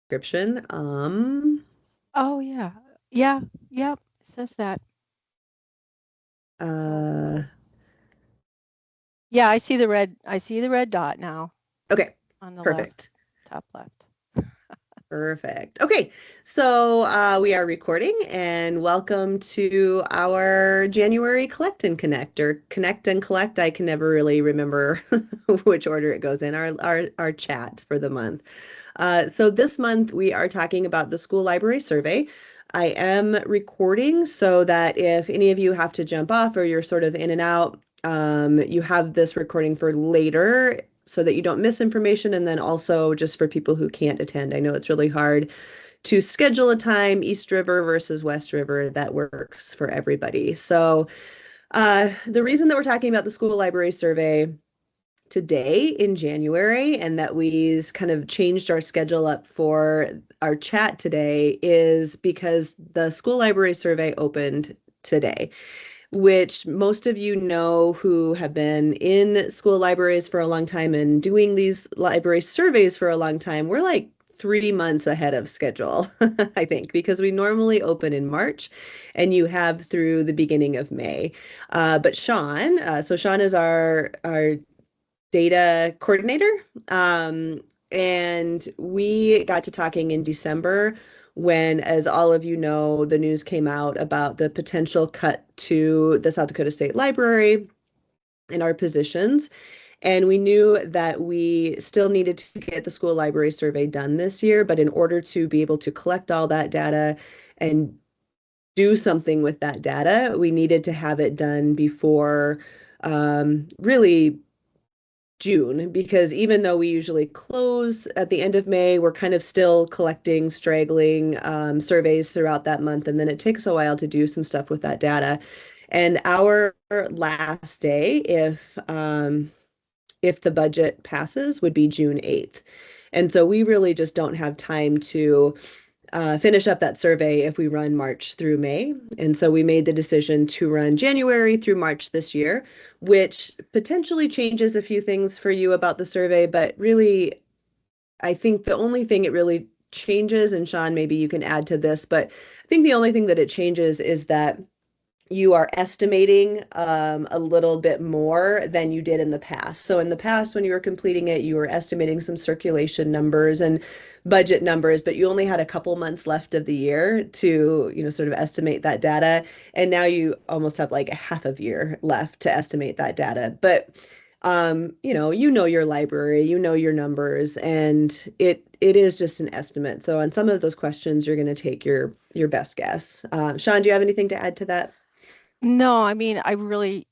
Description. Oh, yeah. Yeah, yep, it says that. So, Uh, yeah, I see the red dot now okay, on the left, perfect. top left. Perfect. Okay, so we are recording and welcome to our January Collect and Connect or Connect and Collect. I can never really remember which order it goes in, our chat for the month. So this month we are talking about the school library survey. I am recording so that if any of you have to jump off or you're sort of in and out, you have this recording for later so that you don't miss information. And then also just for people who can't attend. I know it's really hard to schedule a time, East River versus West River, that works for everybody. So the reason that we're talking about the school library survey today in January and that we kind of changed our schedule up for our chat today is because the school library survey opened today, which most of you know who have been in school libraries for a long time and doing these library surveys for a long time. We're like 3 months ahead of schedule, I think, because we normally open in March and you have through the beginning of May. But Sean, so Sean is our data coordinator. And we got to talking in December when, as all of you know, the news came out about the potential cut to the South Dakota State Library and our positions. And we knew that we still needed to get the school library survey done this year, but in order to be able to collect all that data and do something with that data, we needed to have it done before really June, because even though we usually close at the end of May, we're kind of still collecting straggling surveys throughout that month. And then it takes a while to do some stuff with that data. And our last day, if the budget passes, would be June 8th. And so we really just don't have time to finish up that survey if we run March through May. And so we made the decision to run January through March this year, which potentially changes a few things for you about the survey, but really, I think the only thing it really changes, and Sean, maybe you can add to this, but I think the only thing that it changes is that you are estimating a little bit more than you did in the past. So in the past, when you were completing it, you were estimating some circulation numbers and budget numbers, but you only had a couple months left of the year to, sort of estimate that data. And now you almost have like a half of year left to estimate that data. But you know your library, you know your numbers, and it is just an estimate. So on some of those questions, you're going to take your best guess. Sean, do you have anything to add to that? No, I mean,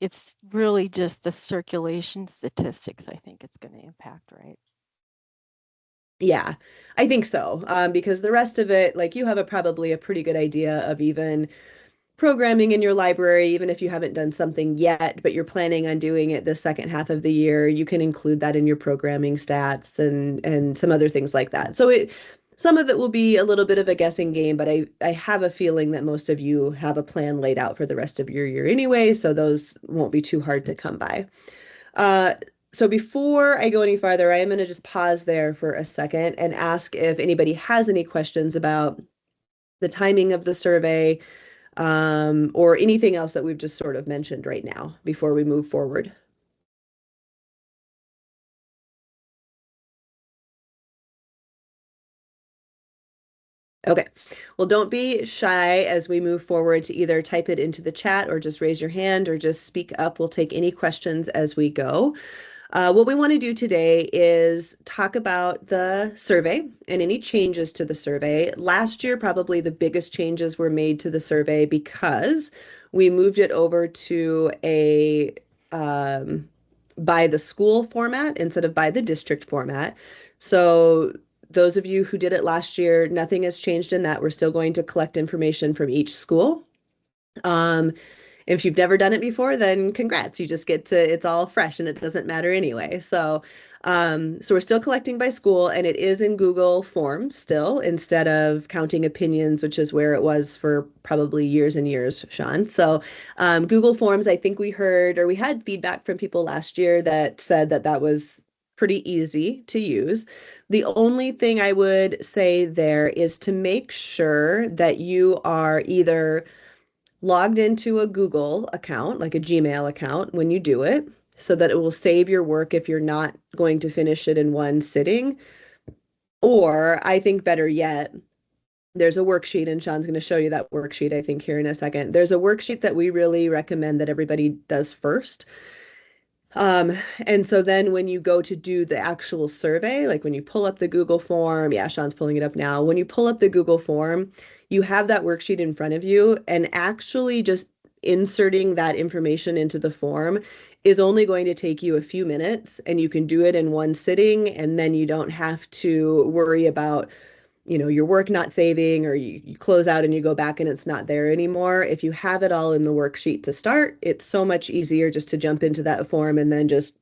it's really just the circulation statistics I think it's going to impact, right? Yeah, I think so. Because the rest of it, like you have probably a pretty good idea of even programming in your library, even if you haven't done something yet, but you're planning on doing it the second half of the year, you can include that in your programming stats and some other things like that. So some of it will be a little bit of a guessing game, but I have a feeling that most of you have a plan laid out for the rest of your year anyway, so those won't be too hard to come by. Uh, so before I go any farther, I am going to just pause there for a second and ask if anybody has any questions about the timing of the survey, or anything else that we've just sort of mentioned right now before we move forward. Okay. Well, don't be shy as we move forward to either type it into the chat or just raise your hand or just speak up. We'll take any questions as we go. What we want to do today is talk about the survey and any changes to the survey. Last year, probably the biggest changes were made to the survey because we moved it over to a by the school format instead of by the district format. So those of you who did it last year, nothing has changed in that. We're still going to collect information from each school. Um, if you've never done it before, then congrats. You just get to, it's all fresh and it doesn't matter anyway. So we're still collecting by school and it is in Google Forms still instead of counting opinions, which is where it was for probably years and years, Sean. So Google Forms, I think we heard or we had feedback from people last year that said that that was pretty easy to use. The only thing I would say there is to make sure that you are either logged into a Google account, like a Gmail account, when you do it, so that it will save your work if you're not going to finish it in one sitting. Or I think better yet, there's a worksheet, and Sean's going to show you that worksheet, I think, here in a second. There's a worksheet that we really recommend that everybody does first. And so then when you go to do the actual survey, like when you pull up the Google form, yeah, Sean's pulling it up now. When you pull up the Google form, you have that worksheet in front of you, and actually just inserting that information into the form is only going to take you a few minutes, and you can do it in one sitting, and then you don't have to worry about your work not saving, or you close out and you go back and it's not there anymore. If you have it all in the worksheet to start, it's so much easier just to jump into that form and then just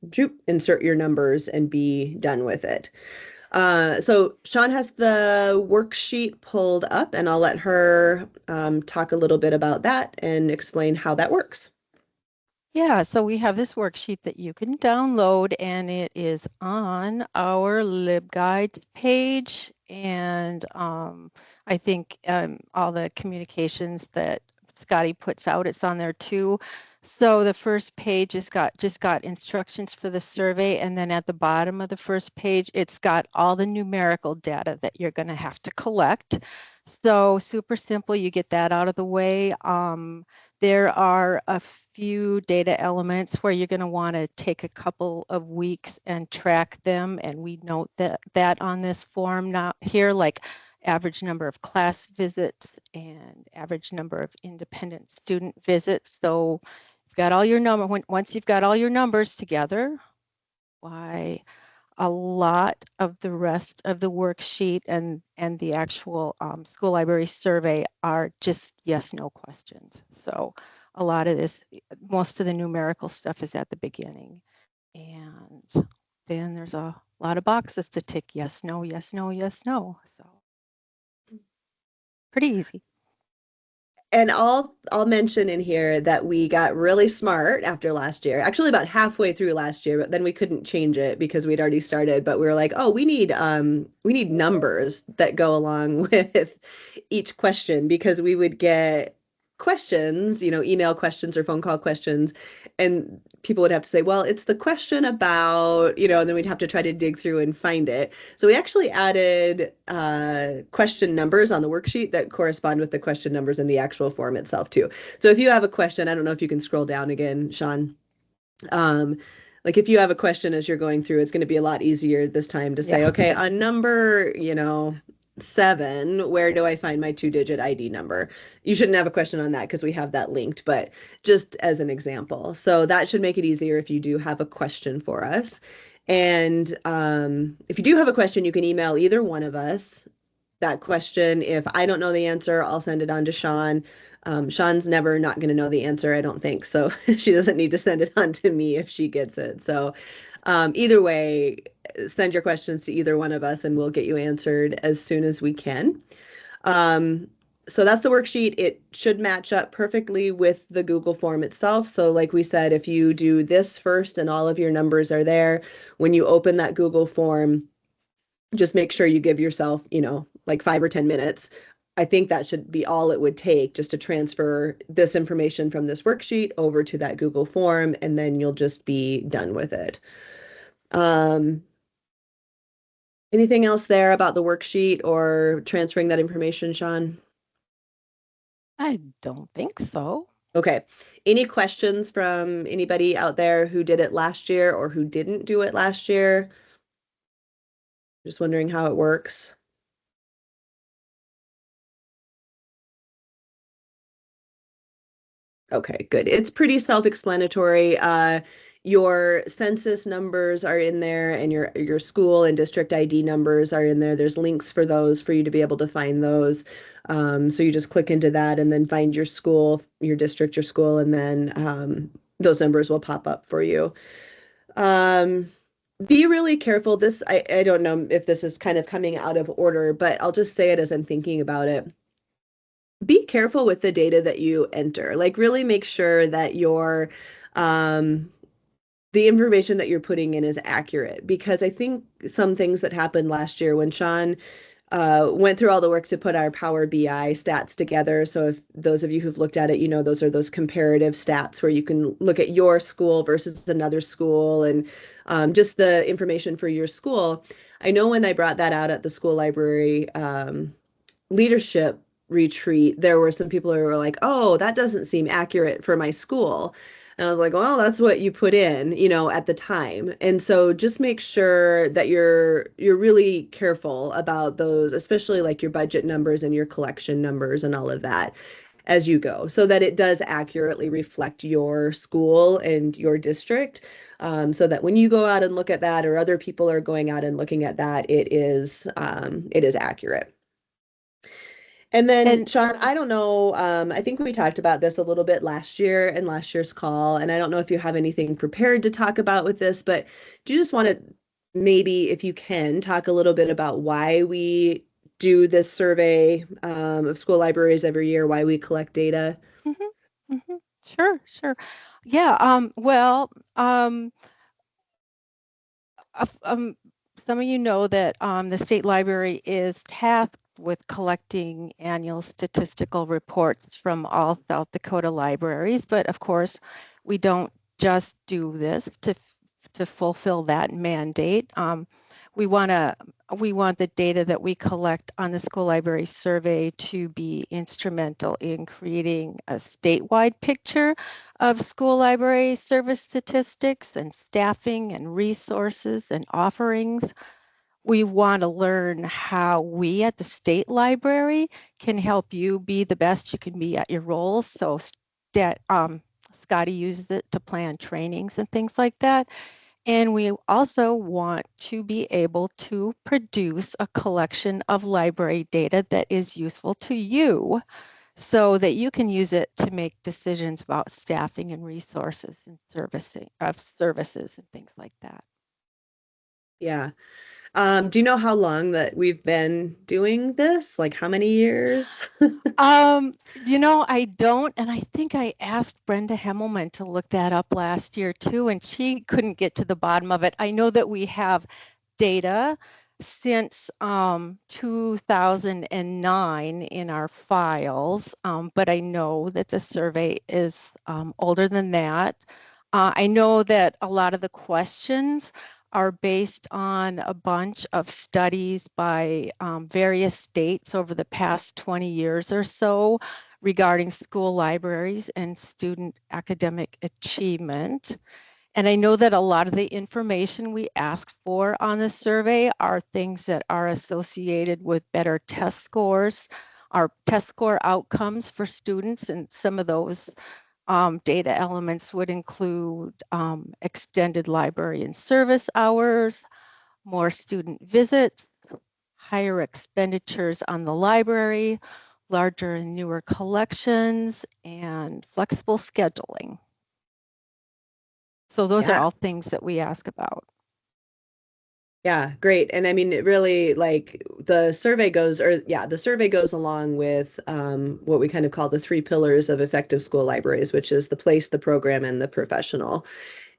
insert your numbers and be done with it. So Sean has the worksheet pulled up, and I'll let her talk a little bit about that and explain how that works. Yeah, so we have this worksheet that you can download, and it is on our LibGuides page. And I think all the communications that Scotty puts out, it's on there too. So the first page has just got instructions for the survey, and then at the bottom of the first page, it's got all the numerical data that you're going to have to collect. So super simple, you get that out of the way. There are a few data elements where you're going to want to take a couple of weeks and track them, and we note that on this form now here, like average number of class visits and average number of independent student visits. So you've got all your once you've got all your numbers together, why a lot of the rest of the worksheet and the actual school library survey are just yes, no questions. So a lot of this, most of the numerical stuff is at the beginning. And then there's a lot of boxes to tick yes, no, yes, no, yes, no. So pretty easy. And I'll mention in here that we got really smart after last year. Actually, about halfway through last year, but then we couldn't change it because we'd already started. But we were like, oh, we need numbers that go along with each question, because we would get questions, email questions or phone call questions, and people would have to say, well, it's the question about, and then we'd have to try to dig through and find it. So we actually added question numbers on the worksheet that correspond with the question numbers in the actual form itself too. So if you have a question, I don't know if you can scroll down again, Sean. Um, like if you have a question as you're going through, it's going to be a lot easier this time to say, Yeah. okay, on number, 7, where do I find my 2-digit ID number? You shouldn't have a question on that because we have that linked, but just as an example. So that should make it easier if you do have a question for us. And if you do have a question, you can email either one of us that question. If I don't know the answer, I'll send it on to Sean. Sean's never not going to know the answer, I don't think. So she doesn't need to send it on to me if she gets it. So either way, send your questions to either one of us and we'll get you answered as soon as we can. Um, so that's the worksheet. It should match up perfectly with the Google form itself. So like we said, if you do this first and all of your numbers are there, when you open that Google form, just make sure you give yourself, like 5 or 10 minutes. I think that should be all it would take, just to transfer this information from this worksheet over to that Google form, and then you'll just be done with it. Um, Anything else there about the worksheet or transferring that information, Sean? I don't think so. Okay. Any questions from anybody out there who did it last year or who didn't do it last year? Just wondering how it works. Okay, good. It's pretty self-explanatory. Your census numbers are in there, and your school and district ID numbers are in there. There's links for those for you to be able to find those. So you just click into that and then find your school, your district, your school, and then those numbers will pop up for you. Um, be really careful. I don't know if this is kind of coming out of order, but I'll just say it as I'm thinking about it. Be careful with the data that you enter. Like really make sure that um the information that you're putting in is accurate, because I think some things that happened last year when Sean went through all the work to put our Power BI stats together. So if those of you who've looked at it, you know, those are those comparative stats where you can look at your school versus another school, and just the information for your school. I know when I brought that out at the school library leadership retreat, there were some people who were like, "Oh, that doesn't seem accurate for my school." And I was like, "Well, that's what you put in, you know, at the time." And so just make sure that you're really careful about those, especially like your budget numbers and your collection numbers and all of that as you go, so that it does accurately reflect your school and your district. So that when you go out and look at that, or other people are going out and looking at that, it is accurate. And then, And Sean, I don't know, I think we talked about this a little bit last year in last year's call, and I don't know if you have anything prepared to talk about with this, but do you just want to maybe, if you can, talk a little bit about why we do this survey of school libraries every year, why we collect data? mhm, mhm. Sure, sure. Yeah, uh, um, some of you know that the state library is tasked with collecting annual statistical reports from all South Dakota libraries, but of course, we don't just do this to fulfill that mandate. We want to we want the data that we collect on the school library survey to be instrumental in creating a statewide picture of school library service statistics and staffing and resources and offerings. We want to learn how we at the state library can help you be the best you can be at your roles. So Scotty uses it to plan trainings and things like that. And we also want to be able to produce a collection of library data that is useful to you so that you can use it to make decisions about staffing and resources and servicing of services and things like that. Yeah. Do you know how long that we've been doing this? Like how many years? I don't, and I think I asked Brenda Hemmelman to look that up last year too, and she couldn't get to the bottom of it. I know that we have data since 2009 in our files, but I know that the survey is older than that. I know that a lot of the questions are based on a bunch of studies by various states over the past 20 years or so regarding school libraries and student academic achievement. And I know that a lot of the information we ask for on the survey are things that are associated with better test scores, our test score outcomes for students, and some of those data elements would include extended library and service hours, more student visits, higher expenditures on the library, larger and newer collections, and flexible scheduling. So those are Yeah. all things that we ask about. Yeah, great. And I mean, it really, like, the survey goes, or yeah, the survey goes along with what we kind of call the three pillars of effective school libraries, which is the place, the program, and the professional.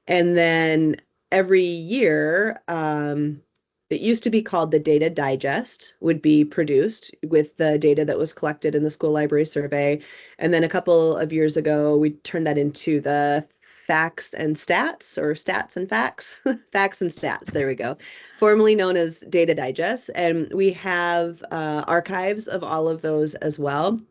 And then every year, it used to be called the data digest, would be produced with the data that was collected in the school library survey. And then a couple of years ago, we turned that into the facts and stats, or stats and facts, facts and stats. There we go. Formerly known as data digest. And we have archives of all of those as well.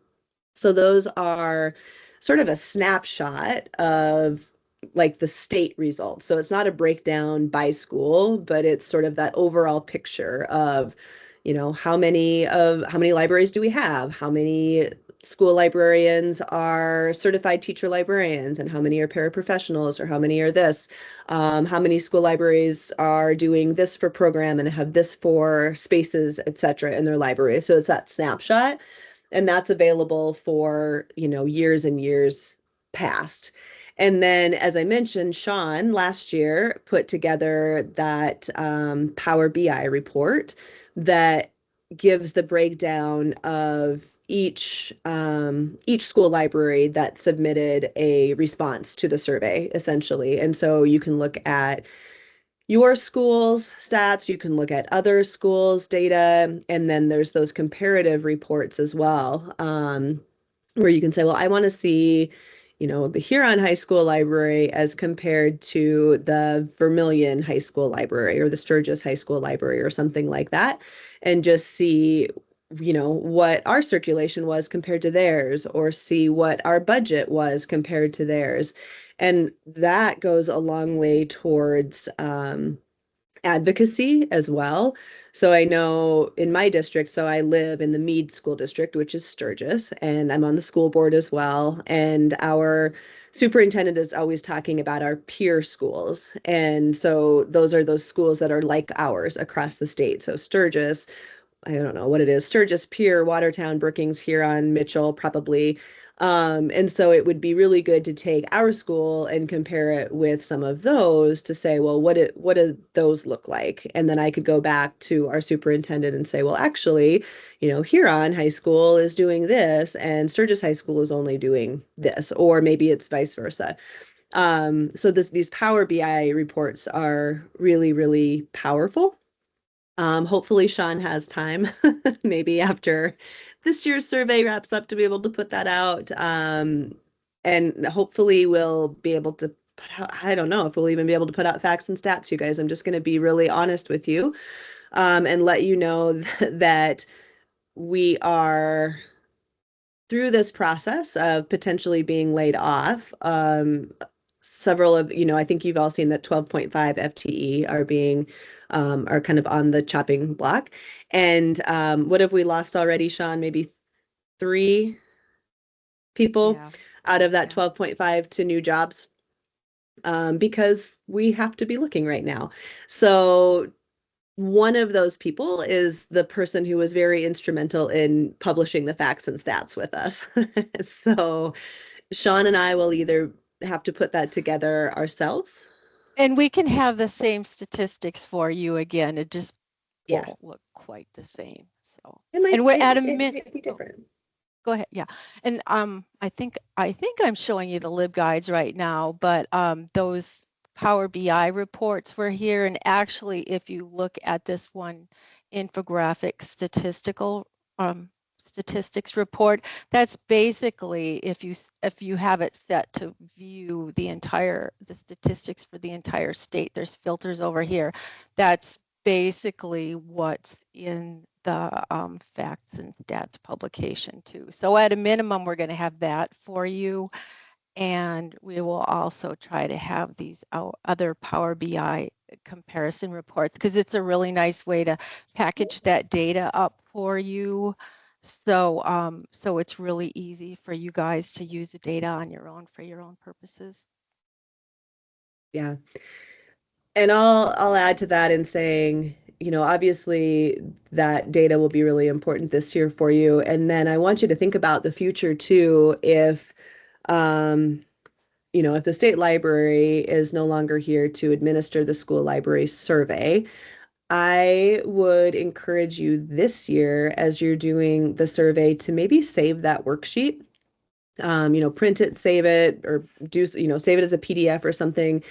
So those are sort of a snapshot of like the state results. So it's not a breakdown by school, but it's sort of that overall picture of, you know, how many libraries do we have? How many school librarians are certified teacher librarians, and how many are paraprofessionals, or how many are this? How many school libraries are doing this for program and have this for spaces, et cetera, in their library. So it's that snapshot, and that's available for, you know, years and years past. And then, as I mentioned, Sean last year put together that Power BI report that gives the breakdown of each school library that submitted a response to the survey, essentially. And so you can look at your school's stats, you can look at other schools' data, and then there's those comparative reports as well, where you can say, well, I want to see, the Huron High School Library as compared to the Vermilion High School Library or the Sturgis High School Library or something like that, and just see, what our circulation was compared to theirs, or see what our budget was compared to theirs. And that goes a long way towards advocacy as well. So I know in my district, so I live in the Meade School District, which is Sturgis, and I'm on the school board as well. And our superintendent is always talking about our peer schools. And so those are those schools that are like ours across the state. So Sturgis, I don't know what it is, Sturgis, Pierre, Watertown, Brookings, Huron, Mitchell, probably. And so it would be really good to take our school and compare it with some of those to say, well, what do those look like? And then I could go back to our superintendent and say, well, actually, Huron High School is doing this and Sturgis High School is only doing this, or maybe it's vice versa. So these Power BI reports are really, really powerful. Hopefully Sean has time, maybe after this year's survey wraps up, to be able to put that out. And hopefully we'll be able to put out, I don't know if we'll even be able to put out facts and stats, you guys. I'm just going to be really honest with you, and let you know that we are through this process of potentially being laid off. Several of, I think you've all seen that 12.5 FTE are kind of on the chopping block. And what have we lost already, Sean? Maybe three people Yeah, out of that yeah. 12.5 to new jobs, because we have to be looking right now. So one of those people is the person who was very instrumental in publishing the facts and stats with us. So Sean and I will either have to put that together ourselves. And we can have the same statistics for you again. It just Yeah. won't look quite the same. So, It might and we're it, at a it min. might be Oh, different. go ahead. Yeah. And I think I'm showing you the LibGuides right now, but those Power BI reports were here. And actually, if you look at this one infographic um, statistics report, that's basically if you have it set to view the statistics for the entire state, there's filters over here. That's basically what's in the facts and stats publication too. So at a minimum, we're going to have that for you. And we will also try to have these other Power BI comparison reports, because it's a really nice way to package that data up for you. So it's really easy for you guys to use the data on your own for your own purposes. Yeah. And I'll add to that in saying, obviously that data will be really important this year for you. And then I want you to think about the future too. Um, if the state library is no longer here to administer the school library survey, I would encourage you this year, as you're doing the survey, to maybe save that worksheet. Print it, save it, or save it as a PDF or something,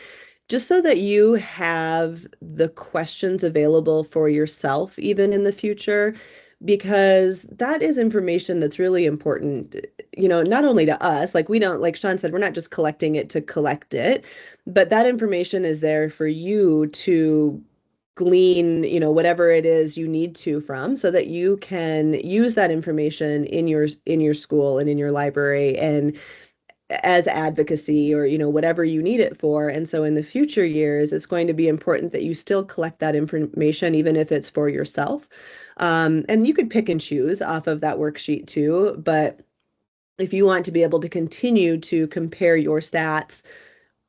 just so that you have the questions available for yourself even in the future, because that is information that's really important, not only to us, like we don't, like Sean said, we're not just collecting it to collect it, but that information is there for you to glean, whatever it is you need to from, so that you can use that information in your school and in your library and as advocacy, or whatever you need it for. And so in the future years, it's going to be important that you still collect that information, even if it's for yourself. And you could pick and choose off of that worksheet too, but if you want to be able to continue to compare your stats,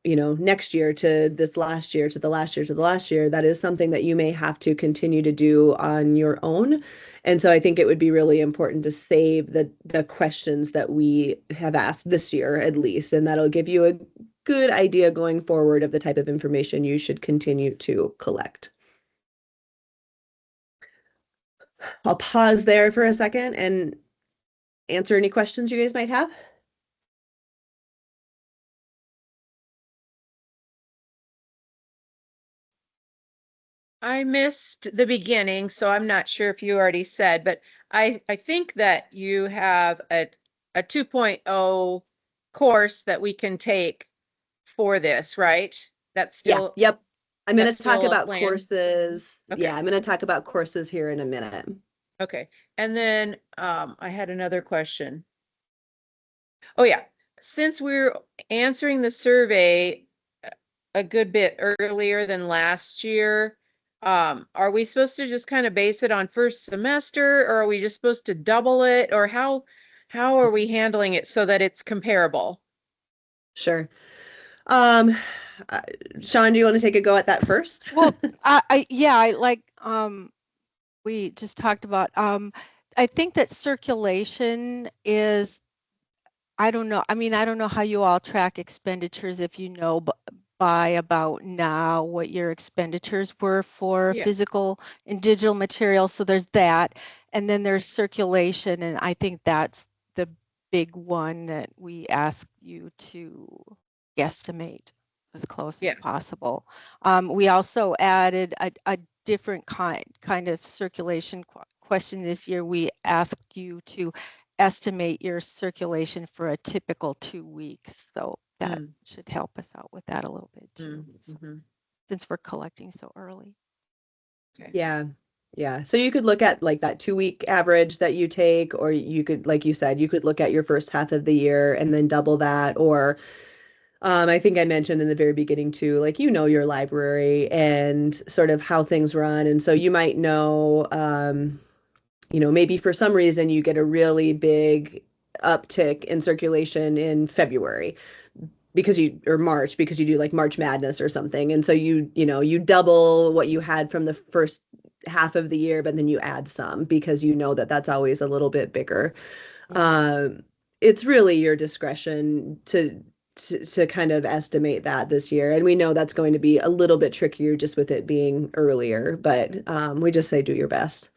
next year to this last year, to the last year, to the last year, that is something that you may have to continue to do on your own. And so I think it would be really important to save the questions that we have asked this year at least, and that'll give you a good idea going forward of the type of information you should continue to collect. I'll pause there for a second and answer any questions you guys might have. I missed the beginning, so I'm not sure if you already said, but I think that you have a 2.0 course that we can take for this, right? That's Yeah, still yep. I'm going that's to talk still a about plan. courses. Yeah, Okay. I'm going to talk about courses here in a minute. Okay. And then I had another question. Oh yeah. Since we're answering the survey a good bit earlier than last year, are we supposed to just kind of base it on first semester, or are we just supposed to double it, or how are we handling it so that it's comparable? Sure. Um, uh, Sean, do you want to take a go at that first? Well, yeah, I like we just talked about I think that circulation is I don't know. I mean, I don't know how you all track expenditures if you know by about now what your expenditures were for Yeah. physical and digital materials. So there's that. And then there's circulation. And I think that's the big one that we ask you to guesstimate as close as Yeah. possible. We also added a different kind of circulation question this year. We asked you to estimate your circulation for a typical 2 weeks. So that Mm, should help us out with that a little bit mm, too, so, mhm. since we're collecting so early. Okay. Yeah. Yeah. So you could look at like that 2 week average that you take, or you could, like you said, you could look at your first half of the year and then double that. Or I think I mentioned in the very beginning too, like your library and sort of how things run. And so you might know, maybe for some reason you get a really big uptick in circulation in February because or March because you do like March Madness or something. And so you double what you had from the first half of the year, but then you add some because you know that that's always a little bit bigger. Mhm. Um, it's really your discretion to kind of estimate that this year. And we know that's going to be a little bit trickier just with it being earlier, but we just say do your best.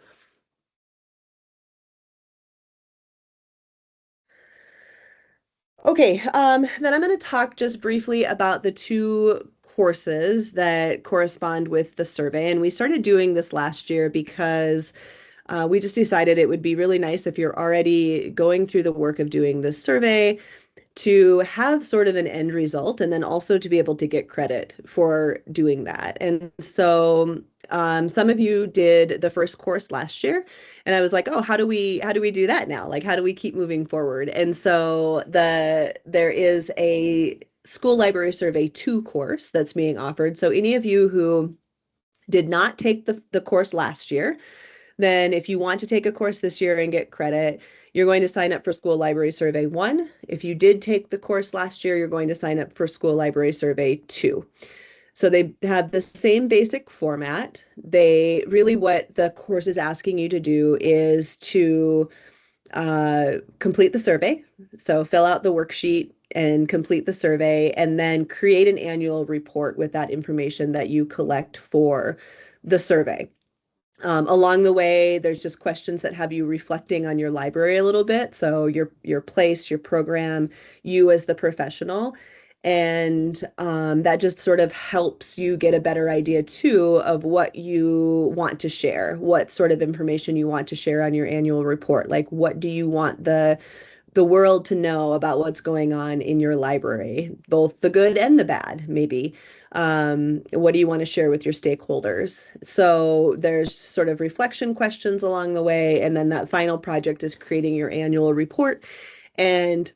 Okay, then I'm going to talk just briefly about the two courses that correspond with the survey. And we started doing this last year because we just decided it would be really nice if you're already going through the work of doing this survey to have sort of an end result and then also to be able to get credit for doing that. And so some of you did the first course last year, and I was like, oh, how do we do that now? Like, how do we keep moving forward? And so there is a school library survey 2 course that's being offered. So any of you who did not take the course last year, then if you want to take a course this year and get credit, you're going to sign up for School Library Survey 1. If you did take the course last year, you're going to sign up for School Library Survey 2. So they have the same basic format. They really, what the course is asking you to do is to complete the survey. So fill out the worksheet and complete the survey, and then create an annual report with that information that you collect for the survey. Along the way, there's just questions that have you reflecting on your library a little bit. So your place, your program, you as the professional. And that just sort of helps you get a better idea too of what you want to share, what sort of information you want to share on your annual report. Like what do you want the world to know about what's going on in your library, both the good and the bad, maybe. What do you want to share with your stakeholders? So there's sort of reflection questions along the way, and then that final project is creating your annual report. And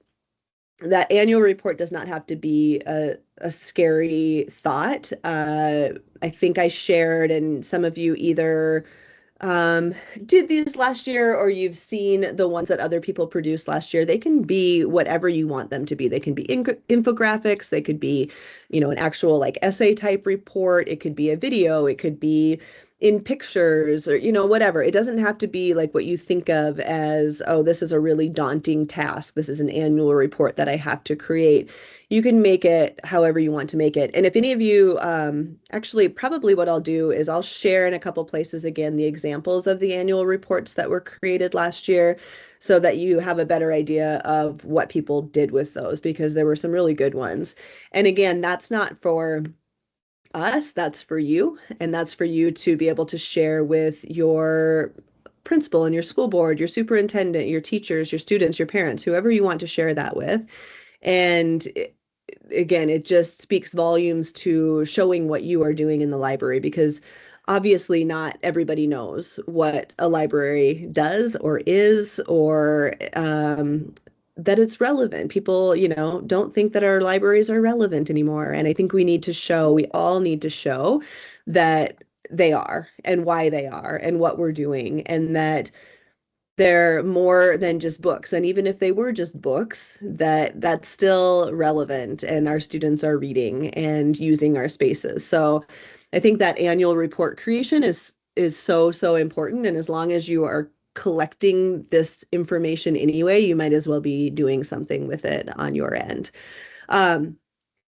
that annual report does not have to be a scary thought. I think I shared, and some of you either did these last year or you've seen the ones that other people produced last year. They can be whatever you want them to be. They can be infographics, they could be, an actual like essay type report, it could be a video, it could be in pictures or, whatever. It doesn't have to be like what you think of as, oh, this is a really daunting task. This is an annual report that I have to create. You can make it however you want to make it. And if any of you, actually, probably what I'll do is I'll share in a couple places again the examples of the annual reports that were created last year so that you have a better idea of what people did with those, because there were some really good ones. And again, that's not for us, that's for you. And that's for you to be able to share with your principal and your school board, your superintendent, your teachers, your students, your parents, whoever you want to share that with. And again, it just speaks volumes to showing what you are doing in the library, because obviously not everybody knows what a library does or is, or that it's relevant. People, don't think that our libraries are relevant anymore. And I think we all need to show that they are, and why they are, and what we're doing, and that they're more than just books. And even if they were just books, that's still relevant, and our students are reading and using our spaces. So I think that annual report creation is so, so important. And as long as you are collecting this information anyway, you might as well be doing something with it on your end.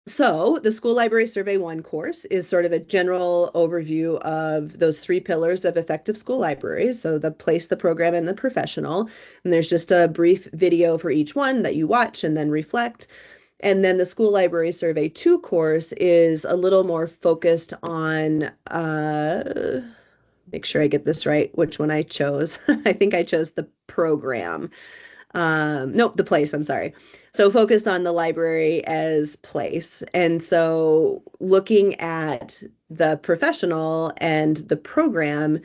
So the School Library Survey 1 course is sort of a general overview of those three pillars of effective school libraries. So the place, the program, and the professional. And there's just a brief video for each one that you watch and then reflect. And then the School Library Survey 2 course is a little more focused on, make sure I get this right, which one I chose. I think I chose the program. Nope, the place, I'm sorry. So focus on the library as place. And so looking at the professional and the program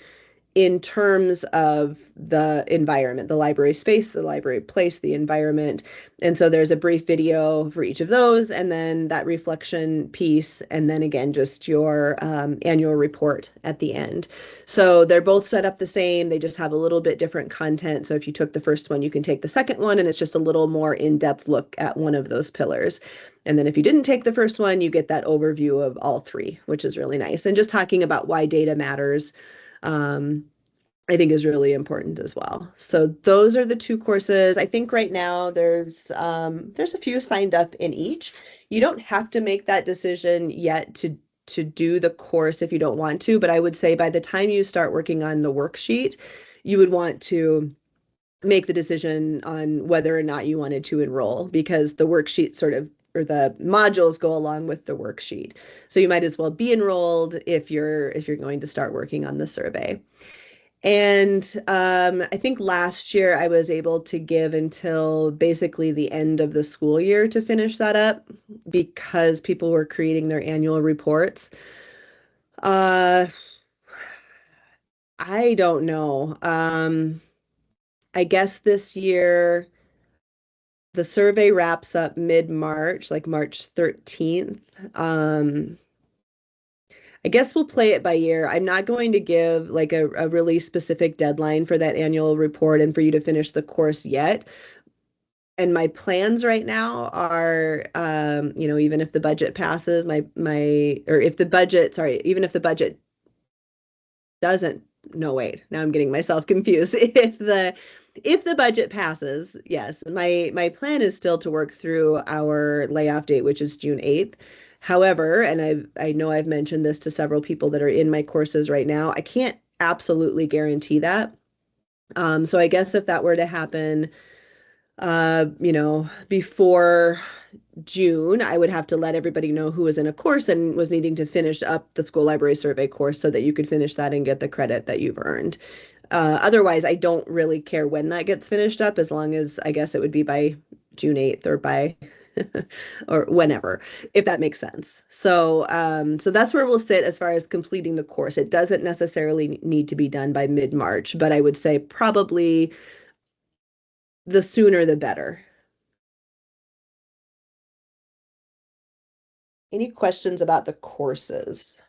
in terms of the environment, the library space, the library place, the environment. And so there's a brief video for each of those, and then that reflection piece, and then again, just your annual report at the end. So they're both set up the same. They just have a little bit different content. So if you took the first one, you can take the second one, and it's just a little more in-depth look at one of those pillars. And then if you didn't take the first one, you get that overview of all three, which is really nice. And just talking about why data matters, I think is really important as well. So those are the two courses. I think right now there's a few signed up in each. You don't have to make that decision yet to do the course if you don't want to, but I would say by the time you start working on the worksheet, you would want to make the decision on whether or not you wanted to enroll, because the worksheet sort of, or the modules go along with the worksheet. So you might as well be enrolled if you're going to start working on the survey. And I think last year I was able to give until basically the end of the school year to finish that up, because people were creating their annual reports. Uh, I don't know. I guess this year the survey wraps up mid-March, like March 13th. I guess we'll play it by ear. I'm not going to give like a really specific deadline for that annual report and for you to finish the course yet. And my plans right now are, even if the budget passes, or if the budget, sorry, even if the budget doesn't, no, wait, now I'm getting myself confused. If the budget passes, yes, my plan is still to work through our layoff date, which is June 8th. However, and I know I've mentioned this to several people that are in my courses right now, I can't absolutely guarantee that. So I guess if that were to happen, before June, I would have to let everybody know who was in a course and was needing to finish up the school library survey course so that you could finish that and get the credit that you've earned. Otherwise, I don't really care when that gets finished up, as long as I guess it would be by June 8th or by or whenever, if that makes sense. So that's where we'll sit as far as completing the course. It doesn't necessarily need to be done by mid-March, but I would say probably the sooner the better. Any questions about the courses?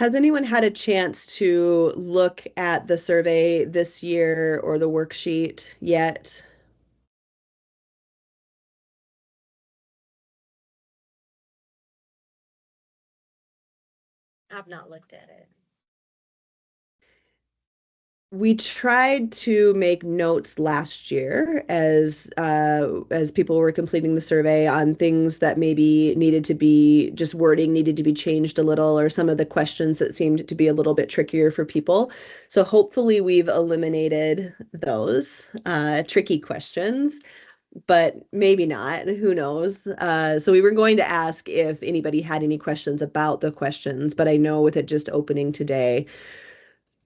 Has anyone had a chance to look at the survey this year or the worksheet yet? I've not looked at it. We tried to make notes last year as people were completing the survey on things that maybe needed to be just wording needed to be changed a little, or some of the questions that seemed to be a little bit trickier for people. So hopefully we've eliminated those tricky questions, but maybe not. Who knows? So we were going to ask if anybody had any questions about the questions, but I know with it just opening today,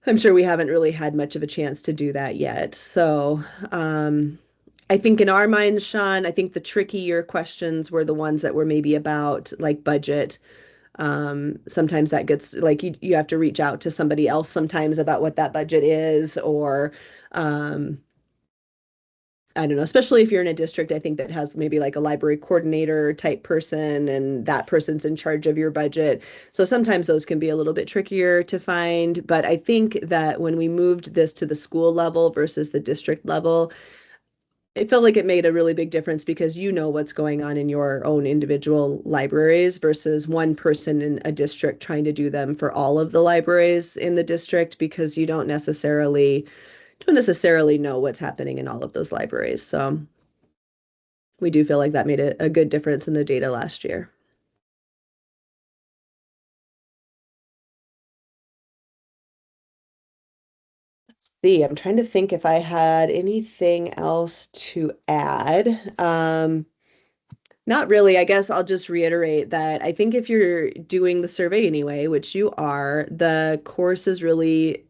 I'm sure we haven't really had much of a chance to do that yet. So, I think in our minds, Sean, I think the trickier questions were the ones that were maybe about like budget. Sometimes that gets like you have to reach out to somebody else sometimes about what that budget is, or I don't know, especially if you're in a district, I think that has maybe like a library coordinator type person and that person's in charge of your budget. So sometimes those can be a little bit trickier to find. But I think that when we moved this to the school level versus the district level, it felt like it made a really big difference because you know what's going on in your own individual libraries versus one person in a district trying to do them for all of the libraries in the district, because you don't necessarily know what's happening in all of those libraries. So we do feel like that made a good difference in the data last year. Let's see, I'm trying to think if I had anything else to add. Not really. I guess I'll just reiterate that I think if you're doing the survey anyway, which you are, the course is really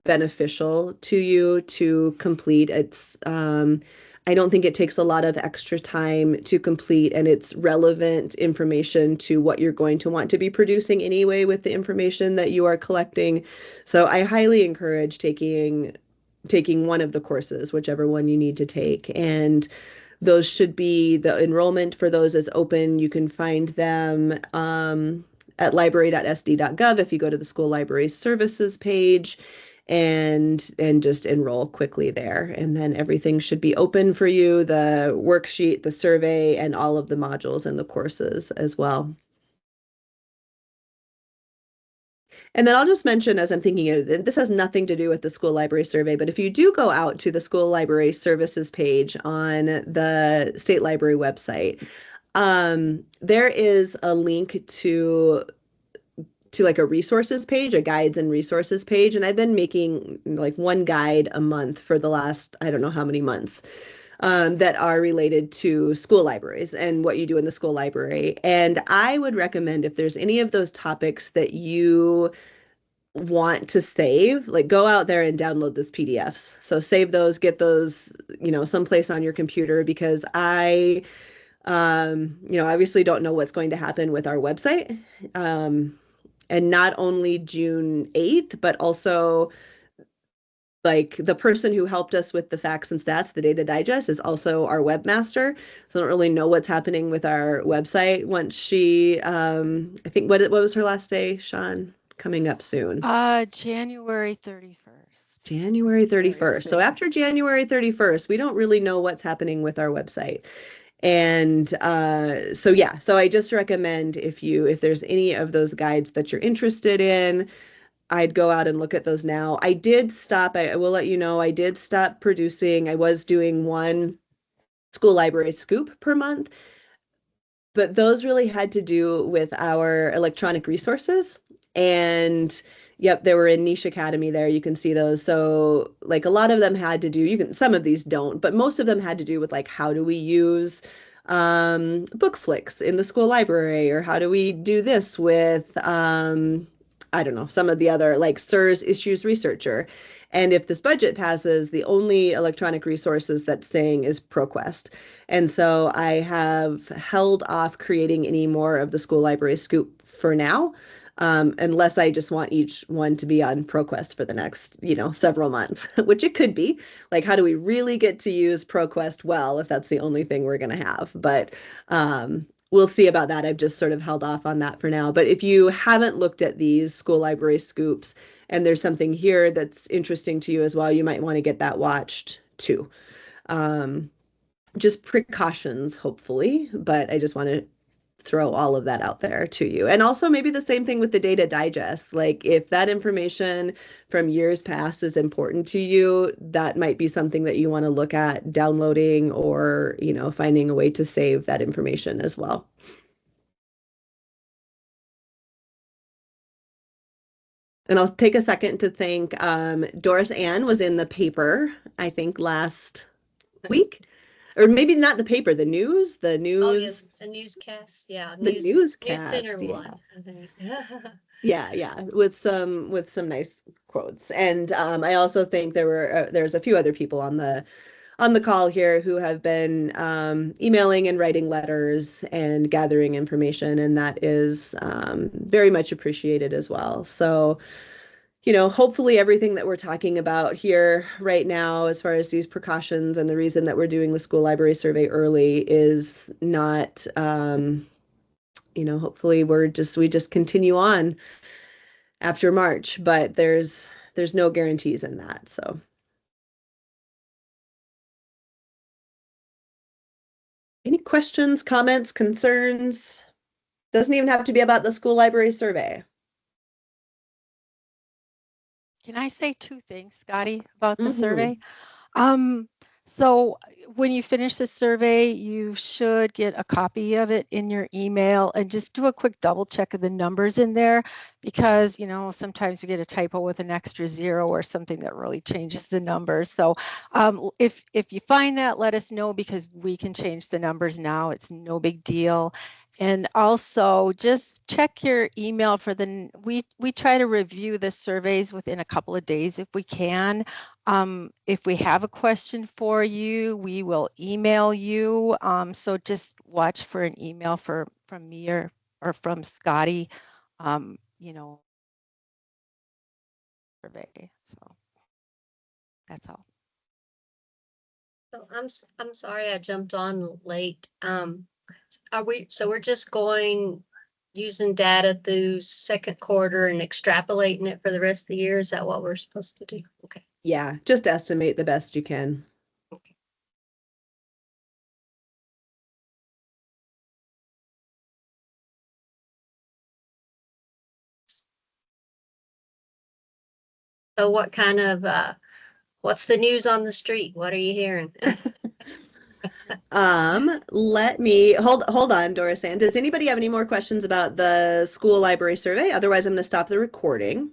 beneficial to you to complete. I don't think it takes a lot of extra time to complete, and it's relevant information to what you're going to want to be producing anyway with the information that you are collecting. So I highly encourage taking one of the courses, whichever one you need to take. And those should be the enrollment for those is open. You can find them at library.sd.gov if you go to the school library services page and just enroll quickly there. And then everything should be open for you, the worksheet, the survey, and all of the modules and the courses as well. And then I'll just mention as I'm thinking, this has nothing to do with the school library survey, but if you do go out to the school library services page on the state library website, there is a link to like a resources page, a guides and resources page. And I've been making like one guide a month for the last, I don't know how many months, that are related to school libraries and what you do in the school library. And I would recommend, if there's any of those topics that you want to save, like go out there and download those PDFs. So save those, get those, someplace on your computer, because obviously don't know what's going to happen with our website. And not only June 8th, but also like the person who helped us with the facts and stats, the data digest, is also our webmaster. So I don't really know what's happening with our website once she, I think, what was her last day, Sean? Coming up soon. January 31st. January 31st. So after January 31st, we don't really know what's happening with our website. And so I just recommend if there's any of those guides that you're interested in, I'd go out and look at those now. I will let you know, I did stop producing. I was doing one school library scoop per month, but those really had to do with our electronic resources. And yep, they were in Niche Academy there. You can see those. So like a lot of them had to do, some of these don't, but most of them had to do with like, how do we use book flicks in the school library, or how do we do this with I don't know, some of the other like SIRS issues researcher. And if this budget passes, the only electronic resources that's saying is ProQuest. And so I have held off creating any more of the school library scoop for now, unless I just want each one to be on ProQuest for the next, several months, which it could be. Like, how do we really get to use ProQuest well if that's the only thing we're going to have? But we'll see about that. I've just sort of held off on that for now. But if you haven't looked at these school library scoops and there's something here that's interesting to you as well, you might want to get that watched too. Um, just precautions, hopefully, but I just want to throw all of that out there to you. And also maybe the same thing with the data digest. Like if that information from years past is important to you, that might be something that you want to look at downloading or, finding a way to save that information as well. And I'll take a second to thank Doris Ann was in the paper, I think last week. Or maybe not the paper, the news, Oh, yes, the a newscast, yeah, news News cast, Center yeah. one, I think. Yeah, with some nice quotes. And I also think there's a few other people on the call here who have been emailing and writing letters and gathering information, and that is very much appreciated as well. So, hopefully everything that we're talking about here right now, as far as these precautions and the reason that we're doing the school library survey early is not, hopefully we just continue on after March, but there's no guarantees in that. So any questions, comments, concerns? Doesn't even have to be about the school library survey. Can I say two things, Scotty, about the Mhm. survey? So when you finish the survey, you should get a copy of it in your email and just do a quick double check of the numbers in there because, sometimes we get a typo with an extra zero or something that really changes the numbers. So if you find that, let us know because we can change the numbers now. It's no big deal. And also just check your email for we try to review the surveys within a couple of days if we can. If we have a question for you, we will email you. So just watch for an email from me or from Scotty, survey. So that's all. So I'm sorry I jumped on late. So we're just going using data through second quarter and extrapolating it for the rest of the year? Is that what we're supposed to do? Okay. Yeah, just estimate the best you can. Okay. So what kind of what's the news on the street? What are you hearing? Let me hold on, Doris Ann. Does anybody have any more questions about the school library survey? Otherwise, I'm going to stop the recording.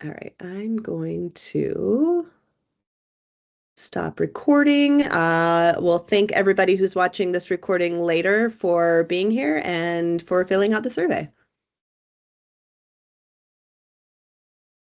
All right, I'm going to stop recording. We'll thank everybody who's watching this recording later for being here and for filling out the survey.